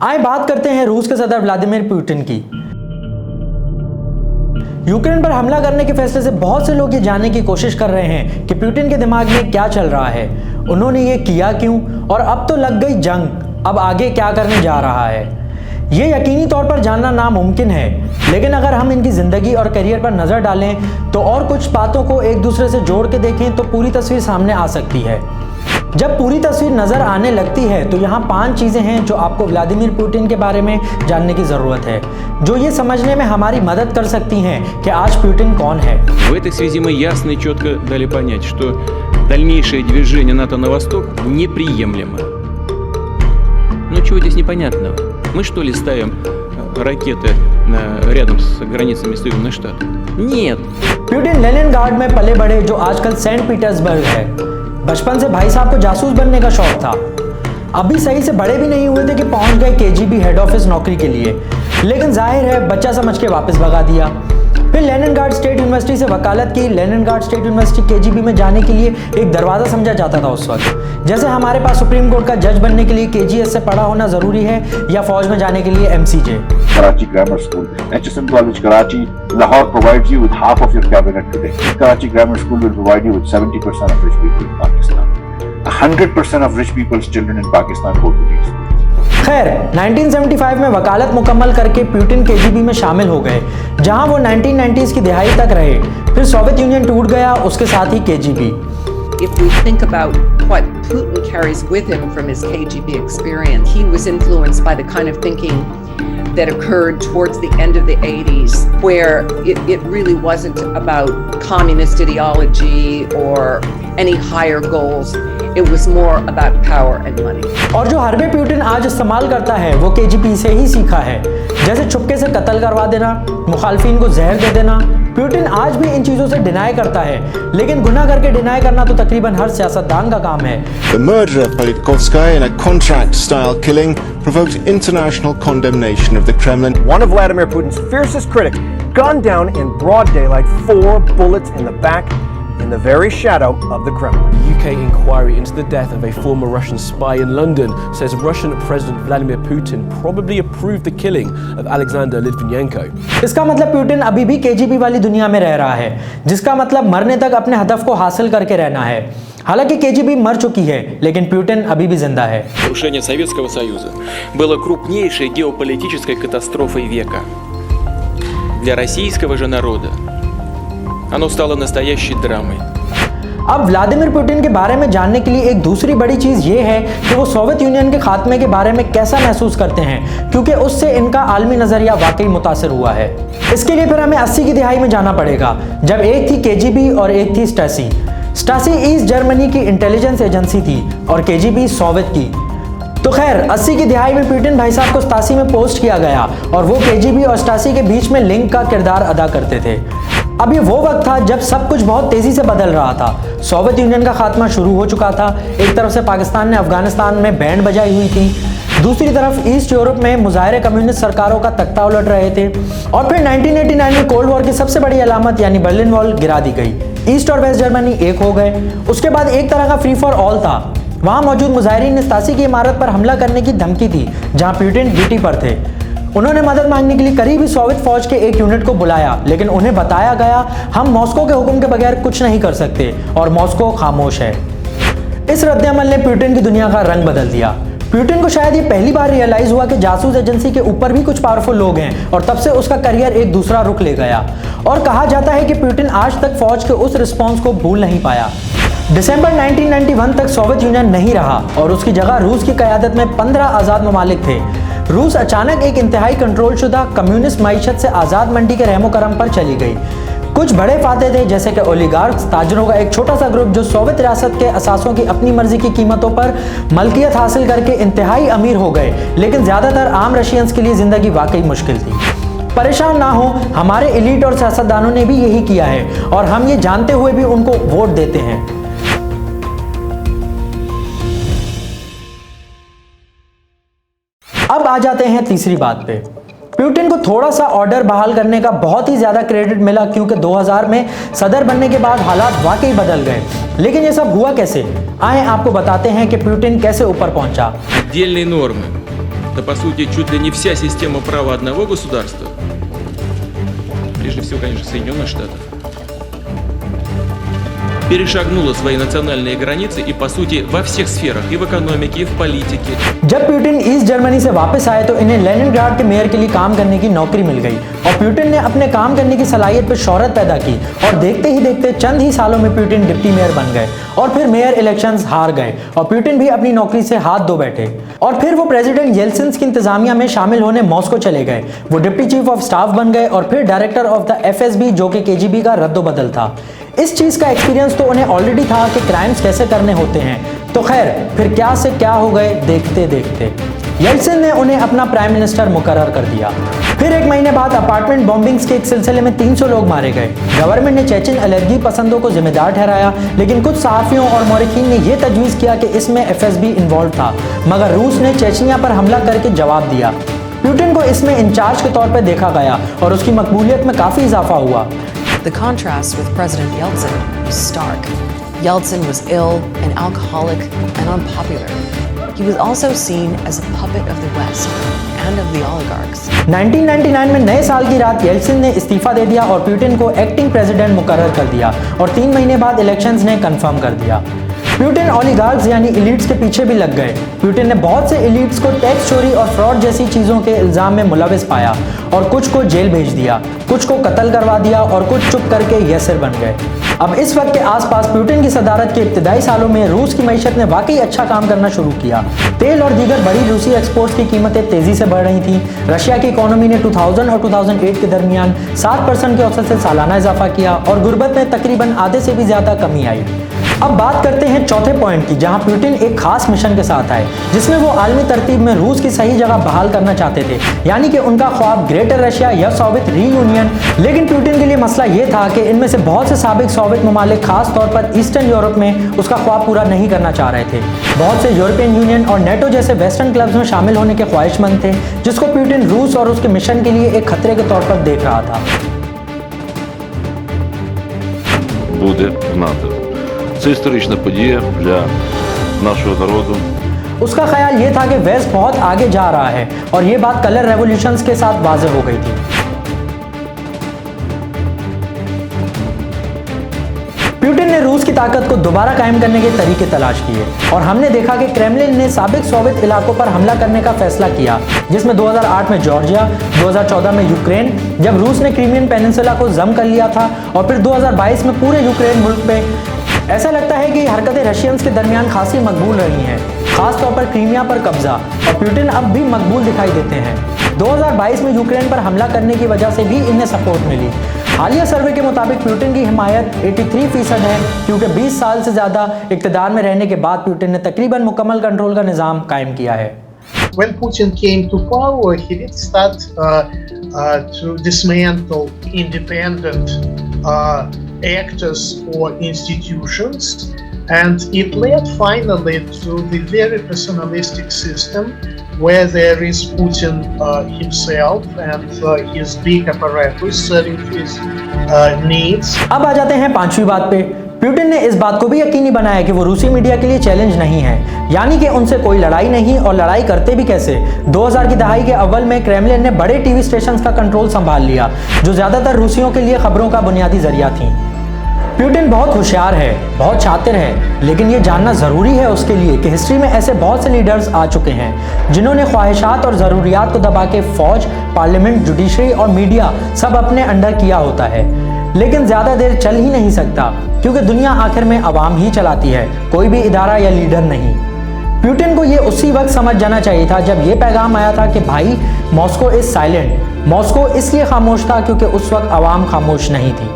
आइए बात करते हैं रूस के सदर व्लादिमीर पुतिन की। यूक्रेन पर हमला करने के फैसले से बहुत से लोग ये जानने की कोशिश कर रहे हैं कि पुतिन के दिमाग में क्या चल रहा है, उन्होंने ये किया क्यों, और अब तो लग गई जंग, अब आगे क्या करने जा रहा है। ये यकीनी तौर पर जानना नामुमकिन है, लेकिन अगर हम इनकी ज़िंदगी और करियर पर नज़र डालें तो और कुछ बातों को एक दूसरे से जोड़ के देखें तो पूरी तस्वीर सामने आ सकती है। जब पूरी तस्वीर नज़र आने लगती है तो यहाँ 5 चीज़ें हैं जो आपको व्लादिमीर पुतिन के बारे में जानने की ज़रूरत है, जो ये समझने में हमारी मदद कर सकती हैं कि आज पुतिन कौन है। В этой связи мы ясно и четко дали понять, что дальнейшее движение НАТО на восток неприемлемо. Ну чего здесь непонятного? Мы что ли ставим ракеты рядом с границами Соединенных Штатов? Нет. पुतिन लेनिनग्राड में पले बड़े, जो आजकल सेंट पीटर्सबर्ग है। बचपन से भाई साहब को जासूस बनने का शौक था। अभी सही से बड़े भी नहीं हुए थे कि पहुंच गए केजीबी हेड ऑफिस नौकरी के लिए, लेकिन जाहिर है बच्चा समझ के वापस भगा दिया। फिर लेनिनग्राड स्टेट यूनिवर्सिटी से वकालत की। लेनिनग्राड स्टेट यूनिवर्सिटी केजीबी में जाने के लिए एक दरवाज़ा समझा जाता था उस वक्त। जैसे हमारे पास सुप्रीम कोर्ट का जज बनने के लिए केजीएस से पढ़ा होना ज़रूरी है या फौज में जाने के लिए एमसीजे। Karachi Grammar School, HSM College Karachi, Lahore provides you with half of your cabinet today. Karachi Grammar School will provide you with 70% of rich people in Pakistan. 100% of rich people's children in Pakistan go to these schools. खैर 1975 में वकालत मुकम्मल करके Putin KGB में शामिल हो गए, जहां वो 1990s की दिहाई तक रहे। फिर सोवियत यूनियन टूट गया, उसके साथ ही KGB. If we think about what Putin carries with him from his KGB experience, he was influenced by the kind of thinking that occurred towards the end of the 80s, where it really wasn't about communist ideology or any higher goals. It was more about power and money. और जो हरबे Putin आज इस्तेमाल करता है वो KGB से ही सीखा है, जैसे चुपके से कत्ल करवा देना, मुखालफिन को जहर दे देना। पुतिन आज भी इन चीज़ों से डिनाई करता है, लेकिन गुनाह करके डिनाई करना तो तकरीबन हर सियासतदान का काम है। The murder of Politkovskaya in a contract-style killing provoked international condemnation of the Kremlin. One of Vladimir Putin's fiercest critics gunned down in broad daylight, 4 bullets in the back, in the very shadow of the Kremlin. UK inquiry into the death of a former Russian spy in London says Russian President Vladimir Putin probably approved the killing of Alexander Litvinenko. इसका मतलब Putin अभी भी KGB वाली दुनिया में रह रहा है, जिसका मतलब मरने तक अपने हदफ को हासिल करके रहना है। हालांकि केजीबी मर चुकी है, लेकिन पुतिन अभी भी जिंदा है। Крушение Советского Союза было крупнейшей геополитической катастрофой века. Для российского же народа оно стало настоящей драмой. अब व्लादिमीर पुतिन के बारे में जानने के लिए एक दूसरी बड़ी चीज़ ये है कि वो सोवियत यूनियन के खात्मे के बारे में कैसा महसूस करते हैं, क्योंकि उससे इनका आलमी नज़रिया वाकई मुतासिर हुआ है। इसके लिए फिर हमें 80 की दिहाई में जाना पड़ेगा, जब एक थी केजीबी और एक थी स्टासी। स्टासी ईस्ट जर्मनी की इंटेलिजेंस एजेंसी थी और केजीबी सोवियत की। तो खैर 80 की दिहाई में पुतिन भाई साहब को स्टासी में पोस्ट किया गया और वो केजीबी और स्टासी के बीच में लिंक का किरदार अदा करते थे। अब ये वो वक्त था जब सब कुछ बहुत तेज़ी से बदल रहा था। सोवियत यूनियन का खात्मा शुरू हो चुका था। एक तरफ से पाकिस्तान ने अफगानिस्तान में बैंड बजाई हुई थी, दूसरी तरफ ईस्ट यूरोप में मुजाहिरे कम्युनिस्ट सरकारों का तख्ता उलट रहे थे। और फिर 1989 में कोल्ड वॉर की सबसे बड़ी अलामत यानी बर्लिन वॉल गिरा दी गई। ईस्ट और वेस्ट जर्मनी एक हो गए। उसके बाद एक तरह का फ्री फॉर ऑल था। वहाँ मौजूद मुजाहिरीन ने स्टासी की इमारत पर हमला करने की धमकी दी, जहाँ पुतिन ड्यूटी पर थे। उन्होंने मदद मांगने के लिए करीबी सोवियत फौज के एक यूनिट को बुलाया, लेकिन उन्हें बताया गया हम मॉस्को के हुक्म के बगैर कुछ नहीं कर सकते और मॉस्को खामोश है। इस रद्द-ए-अमल ने पुतिन की दुनिया का रंग बदल दिया। पुतिन को शायद ये पहली बार रियलाइज हुआ कि जासूस एजेंसी के ऊपर भी कुछ पावरफुल लोग हैं, और तब से उसका करियर एक दूसरा रुख ले गया। और कहा जाता है कि पुतिन आज तक फौज के उस रिस्पॉन्स को भूल नहीं पाया। दिसंबर 1991 तक सोवियत यूनियन नहीं रहा और उसकी जगह रूस की क़यादत में 15 आज़ाद ममालिक थे। रूस अचानक एक इंतहाई कंट्रोल शुदा कम्युनिस्ट मईशत से आज़ाद मंडी के रहमो करम पर चली गई। कुछ बड़े फायदे थे, जैसे कि ओलिगार्क्स, ताजरों का एक छोटा सा ग्रुप जो सोवियत रियासत के असासों की अपनी मर्जी की कीमतों पर मलकियत हासिल करके इंतहाई अमीर हो गए, लेकिन ज़्यादातर आम रशियंस के लिए ज़िंदगी वाकई मुश्किल थी। परेशान ना हो, हमारे एलीट और सियासतदानों ने भी यही किया है और हम ये जानते हुए भी उनको वोट देते हैं। अब आ जाते हैं तीसरी बात पे। पुतिन को थोड़ा सा ऑर्डर बहाल करने का बहुत ही ज्यादा क्रेडिट मिला, क्योंकि 2000 में सदर बनने के बाद हालात वाकई बदल गए। लेकिन ये सब हुआ कैसे? आए आपको बताते हैं कि पुतिन कैसे ऊपर पहुंचा। Отдельные нормы то по сути чуть ли не вся система права одного государства, прежде всего, конечно, Соединенных Штатов, перешагнула свои национальные границы и, по сути, во всех сферах, и в экономике, и в политике. जब प्यूटिन ईस्ट जर्मनी से वापस आए तो इन्हें लेनिनग्राड के मेयर के लिए काम करने की नौकरी मिल गई और प्यूटिन ने अपने काम करने की सलाहियत पर शोहरत पैदा की और देखते ही देखते चंद ही सालों में प्यूटिन डिप्टी मेयर बन गए और फिर मेयर इलेक्शंस हार गए और प्यूटिन भी अपनी नौकरी से हाथ धो बैठे और फिर वो प्रेसिडेंट येल्सिन की इंतजामिया में शामिल होने मॉस्को चले गए। वो डिप्टी चीफ ऑफ स्टाफ बन गए और फिर डायरेक्टर ऑफ द FSB जो कि KGB का रद्दोबदल था। इस चीज का एक्सपीरियंस तो उन्हें ऑलरेडी था कि क्राइम्स कैसे करने होते हैं। तो खैर फिर क्या से क्या हो गए देखते देखते येल्सिन ने उन्हें अपना प्राइम मिनिस्टर मुकर्रर कर दिया। फिर एक महीने बाद अपार्टमेंट बॉम्बिंग्स के एक सिलसिले में 300 लोग मारे गए। गवर्नमेंट ने चेचन एलर्जी पसंदों को जिम्मेदार ठहराया, लेकिन कुछ सहाफियों और मौरिखीन ने यह तजवीज़ किया कि इसमें FSB इन्वॉल्व था, मगर रूस ने चेचनिया पर हमला करके जवाब दिया। प्यूटिन को इसमें इंचार्ज के तौर पर देखा गया और उसकी मकबूलियत में काफ़ी इजाफा हुआ। The contrast with President Yeltsin was stark. Yeltsin was ill, an alcoholic, and unpopular. He was also seen as a puppet of the West and of the oligarchs. 1999 में नए साल की रात येल्सिन ने इस्तीफा दे दिया और प्यूटिन को एक्टिंग प्रेसिडेंट मुकर्रर कर दिया और 3 महीने बाद इलेक्शंस ने कंफर्म कर दिया। प्यूटिन ओलिगार्क्स यानी इलीट्स के पीछे भी लग गए। प्यूटिन ने बहुत से इलीट्स को टैक्स चोरी और फ्रॉड जैसी चीज़ों के इल्ज़ाम में मुलविस पाया और कुछ को जेल भेज दिया, कुछ को कत्ल करवा दिया और कुछ चुप करके यसिर बन गए। अब इस वक्त के आसपास प्यूटिन की सदारत के इब्तदाई सालों में रूस की मईशत ने वाकई अच्छा काम करना शुरू किया। तेल और दीगर बड़ी रूसी एक्सपोर्ट्स की कीमतें तेज़ी से बढ़ रही थीं। रशिया की इकोनॉमी ने 2000 और 2008 के दरमियान 7% के औसत से सालाना इजाफा किया और गुर्बत में तकरीबन आधे से भी ज़्यादा कमी आई। अब बात करते हैं चौथे पॉइंट की, जहां प्यूटिन एक खास मिशन के साथ आए जिसमें वो आलमी तरतीब में रूस की सही जगह बहाल करना चाहते थे, यानी कि उनका ख्वाब ग्रेटर रशिया या सोवियत रीयूनियन। लेकिन प्यूटिन के लिए मसला ये था कि इनमें से बहुत से साबिक सोवियत ममालिक खास तौर पर ईस्टर्न यूरोप में उसका ख्वाब पूरा नहीं करना चाह रहे थे। बहुत से यूरोपियन यूनियन और नेटो जैसे वेस्टर्न क्लब्स में शामिल होने के ख्वाहिशमंद थे, जिसको प्यूटिन रूस और उसके मिशन के लिए एक खतरे के तौर पर देख रहा था। Буде в НАТО. Це історична подія для нашого народу. उसका ख्याल ये था कि वेस्ट बहुत आगे जा रहा है और ये बात कलर रेवोल्यूशंस के साथ वाज़ेह हो गई थी। प्यूटिन ने रूस की ताकत को दोबारा कायम करने के तरीके तलाश किए और हमने देखा कि क्रेमलिन ने साबिक सोवियत इलाकों पर हमला करने का फैसला किया, जिसमें 2008 में जॉर्जिया, 2014 में यूक्रेन, जब रूस ने क्रीमियन पेनिनसुला को जम कर लिया था, और फिर 2022 में पूरे यूक्रेन मुल्क पे। ऐसा लगता है कि हरकतें रशियंस के दरमियान खासी मकबूल रही हैं, खास तौर पर क्रीमिया पर कब्जा, और प्यूटिन अब भी मकबूल दिखाई देते हैं। 2022 में यूक्रेन पर हमला करने की वजह से भी इन्हें सपोर्ट मिली। हालिया सर्वे के मुताबिक प्यूटिन की हिमायत 83% है, क्योंकि 20 साल से ज़्यादा इक़्तिदार में रहने के बाद प्यूटिन ने तकरीबन मुकम्मल कंट्रोल का निज़ाम कायम किया है। When Putin came to power, he did start to dismantle independent actors or institutions, and it led finally to the very personalistic system where there is Putin himself and his big apparatus serving his needs. अब आ जाते हैं पांचवी बात पे। Putin ने इस बात को भी यकीनी बनाया कि वो रूसी मीडिया के लिए चैलेंज नहीं है, यानी कि उनसे कोई लड़ाई नहीं, और लड़ाई करते भी कैसे। 2000 की दहाई के अव्वल में क्रेमलिन ने बड़े टीवी स्टेशंस का कंट्रोल संभाल लिया, जो ज़्यादातर रूसियों के लिए खबरों का बुनियादी जरिया थी। प्यूटिन बहुत होशियार है, बहुत शातिर है, लेकिन ये जानना ज़रूरी है उसके लिए कि हिस्ट्री में ऐसे बहुत से लीडर्स आ चुके हैं जिन्होंने ख्वाहिशात और ज़रूरियात को दबा के फ़ौज, पार्लियामेंट, जुडिशरी और मीडिया सब अपने अंडर किया होता है, लेकिन ज़्यादा देर चल ही नहीं सकता, क्योंकि दुनिया आखिर में अवाम ही चलाती है, कोई भी इदारा या लीडर नहीं। प्यूटिन को ये उसी वक्त समझ जाना चाहिए था जब ये पैगाम आया था कि भाई मॉस्को इज़ साइलेंट। मॉस्को इसलिए खामोश था क्योंकि उस वक्त अवाम खामोश नहीं थी।